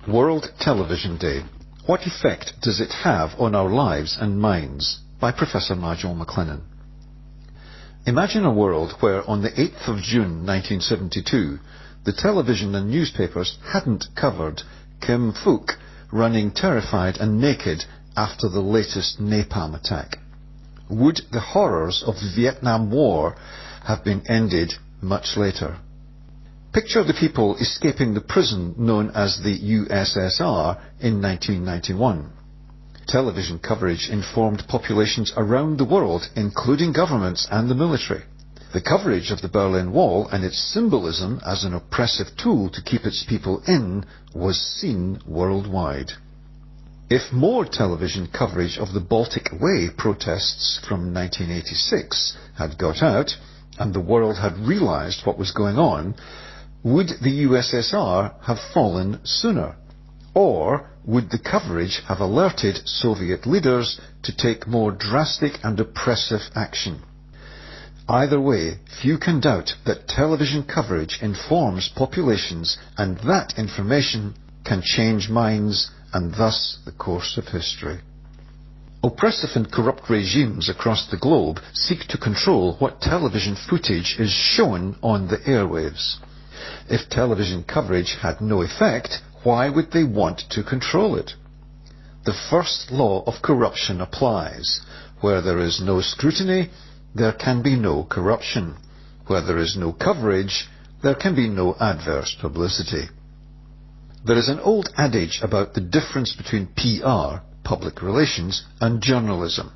World Television Day. What effect does it have on our lives and minds? By Professor Nigel MacLennan. Imagine a world where on the 8th of June 1972 the television and newspapers hadn't covered Kim Phuc running terrified and naked after the latest napalm attack. Would the horrors of the Vietnam War have been ended much later? Picture the people escaping the prison known as the USSR in 1991. Television coverage informed populations around the world, including governments and the military. The coverage of the Berlin Wall and its symbolism as an oppressive tool to keep its people in was seen worldwide. If more television coverage of the Baltic Way protests from 1986 had got out, and the world had realized what was going on, would the USSR have fallen sooner? Or would the coverage have alerted Soviet leaders to take more drastic and oppressive action? Either way, few can doubt that television coverage informs populations, and that information can change minds and thus the course of history. Oppressive and corrupt regimes across the globe seek to control what television footage is shown on the airwaves. If television coverage had no effect, why would they want to control it? The first law of corruption applies. Where there is no scrutiny, there can be no corruption. Where there is no coverage, there can be no adverse publicity. There is an old adage about the difference between PR, public relations, and journalism.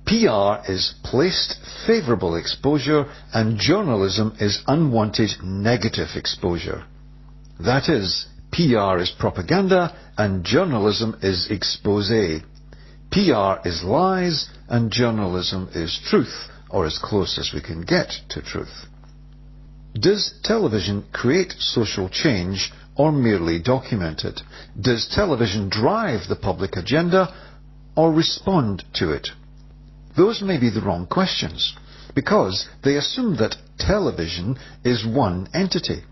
PR is placed favourable exposure, and journalism is unwanted negative exposure. That is, PR is propaganda and journalism is expose. PR is lies and journalism is truth, or as close as we can get to truth. Does television create social change or merely document it? Does television drive the public agenda or respond to it? Those may be the wrong questions, because they assume that television is one entity.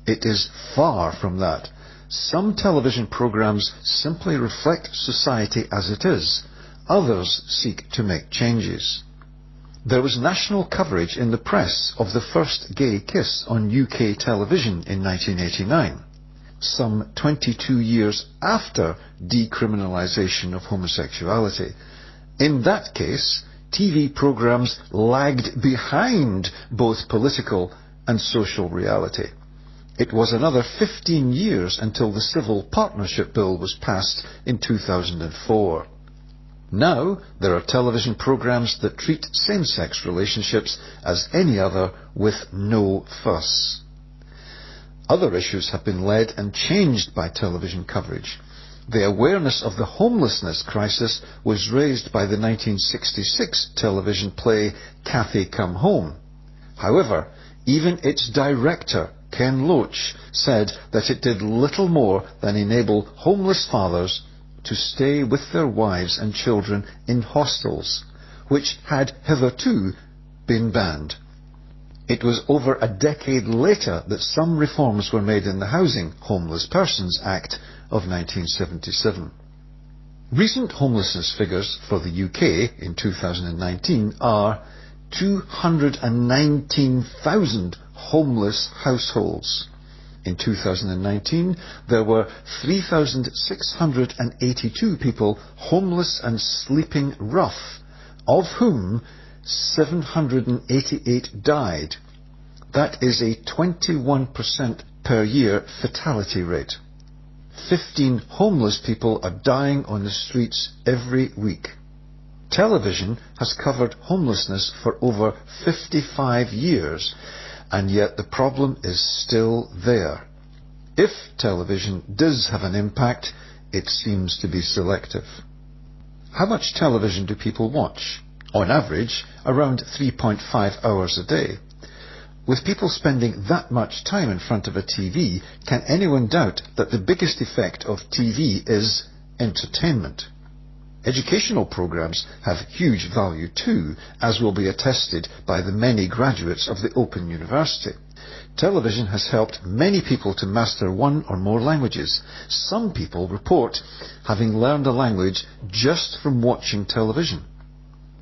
It is far from that. Some television programs simply reflect society as it is. Others seek to make changes. There was national coverage in the press of the first gay kiss on UK television in 1989, some 22 years after decriminalisation of homosexuality. In that case, TV programmes lagged behind both political and social reality. It was another 15 years until the Civil Partnership Bill was passed in 2004. Now there are television programmes that treat same-sex relationships as any other with no fuss. Other issues have been led and changed by television coverage. The awareness of the homelessness crisis was raised by the 1966 television play Cathy Come Home. However, even its director, Ken Loach, said that it did little more than enable homeless fathers to stay with their wives and children in hostels, which had hitherto been banned. It was over a decade later that some reforms were made in the Housing Homeless Persons Act of 1977. Recent homelessness figures for the UK in 2019 are 219,000 homeless households. In 2019, there were 3,682 people homeless and sleeping rough, of whom 788 died. That is a 21% per year fatality rate. 15 homeless people are dying on the streets every week. Television has covered homelessness for over 55 years, and yet the problem is still there. If television does have an impact, it seems to be selective. How much television do people watch? On average, around 3.5 hours a day. With people spending that much time in front of a TV, can anyone doubt that the biggest effect of TV is entertainment? Educational programs have huge value too, as will be attested by the many graduates of the Open University. Television has helped many people to master one or more languages. Some people report having learned a language just from watching television.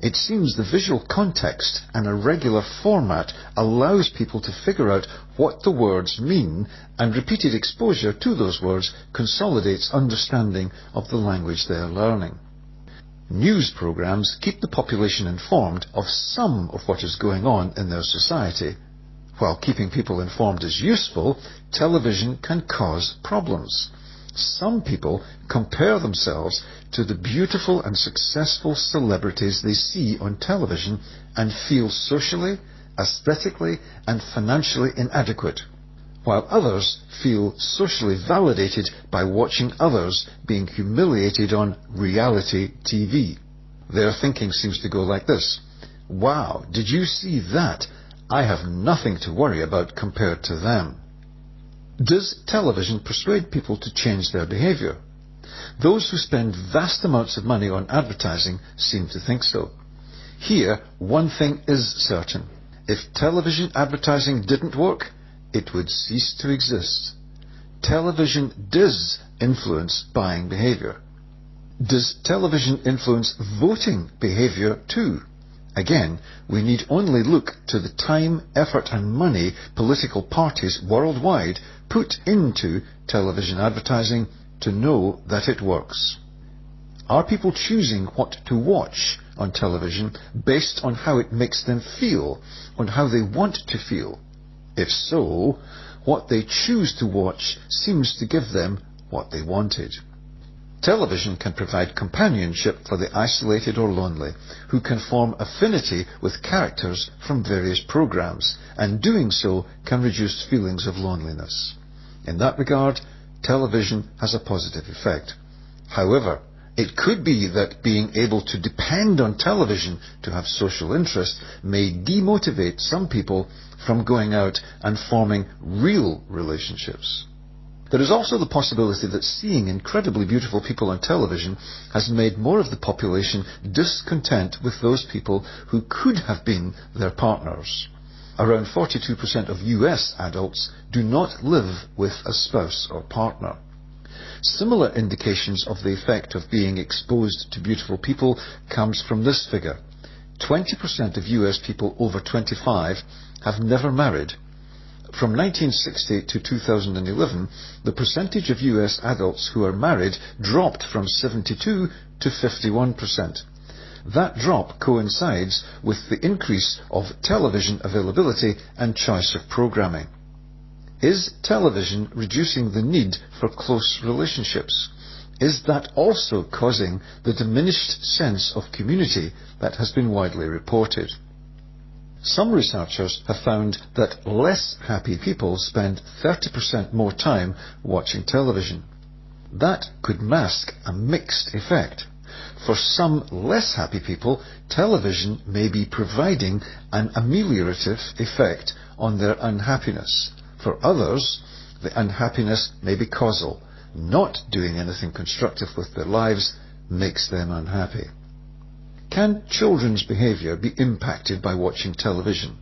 It seems the visual context and a regular format allows people to figure out what the words mean, and repeated exposure to those words consolidates understanding of the language they are learning. News programs keep the population informed of some of what is going on in their society. While keeping people informed is useful, television can cause problems. Some people compare themselves to the beautiful and successful celebrities they see on television and feel socially, aesthetically and financially inadequate, while others feel socially validated by watching others being humiliated on reality TV. Their thinking seems to go like this: "Wow, did you see that? I have nothing to worry about compared to them." Does television persuade people to change their behaviour? Those who spend vast amounts of money on advertising seem to think so. Here, one thing is certain. If television advertising didn't work, it would cease to exist. Television does influence buying behaviour. Does television influence voting behaviour too? Again, we need only look to the time, effort and money political parties worldwide put into television advertising to know that it works. Are people choosing what to watch on television based on how it makes them feel, on how they want to feel? If so, what they choose to watch seems to give them what they wanted. Television can provide companionship for the isolated or lonely, who can form affinity with characters from various programs, and doing so can reduce feelings of loneliness. In that regard, television has a positive effect. However, it could be that being able to depend on television to have social interest may demotivate some people from going out and forming real relationships. There is also the possibility that seeing incredibly beautiful people on television has made more of the population discontent with those people who could have been their partners. Around 42% of US adults do not live with a spouse or partner. Similar indications of the effect of being exposed to beautiful people comes from this figure. 20% of US people over 25 have never married. From 1960 to 2011, the percentage of US adults who are married dropped from 72 to 51%. That drop coincides with the increase of television availability and choice of programming. Is television reducing the need for close relationships? Is that also causing the diminished sense of community that has been widely reported? Some researchers have found that less happy people spend 30% more time watching television. That could mask a mixed effect. For some less happy people, television may be providing an ameliorative effect on their unhappiness. For others, the unhappiness may be causal. Not doing anything constructive with their lives makes them unhappy. Can children's behaviour be impacted by watching television?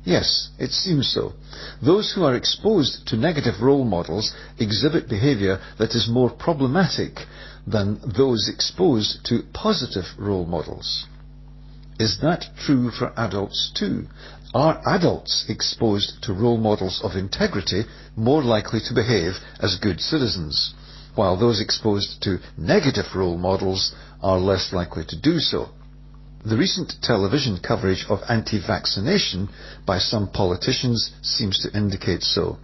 Yes, it seems so. Those who are exposed to negative role models exhibit behaviour that is more problematic than those exposed to positive role models. Is that true for adults too? Are adults exposed to role models of integrity more likely to behave as good citizens, while those exposed to negative role models are less likely to do so? The recent television coverage of anti-vaccination by some politicians seems to indicate so.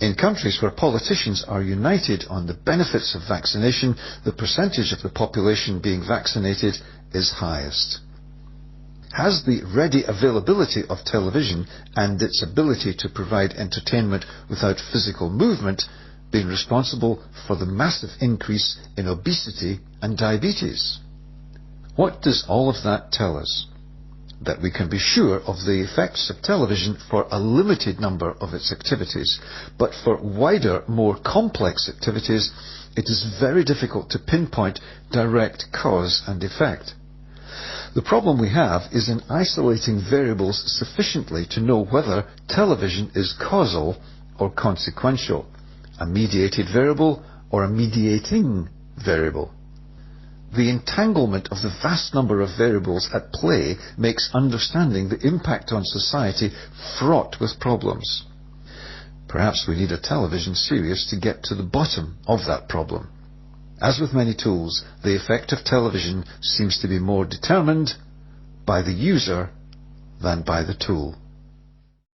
In countries where politicians are united on the benefits of vaccination, the percentage of the population being vaccinated is highest. Has the ready availability of television and its ability to provide entertainment without physical movement been responsible for the massive increase in obesity and diabetes? What does all of that tell us? That we can be sure of the effects of television for a limited number of its activities, but for wider, more complex activities, it is very difficult to pinpoint direct cause and effect. The problem we have is in isolating variables sufficiently to know whether television is causal or consequential, a mediated variable or a mediating variable. The entanglement of the vast number of variables at play makes understanding the impact on society fraught with problems. Perhaps we need a television series to get to the bottom of that problem. As with many tools, the effect of television seems to be more determined by the user than by the tool.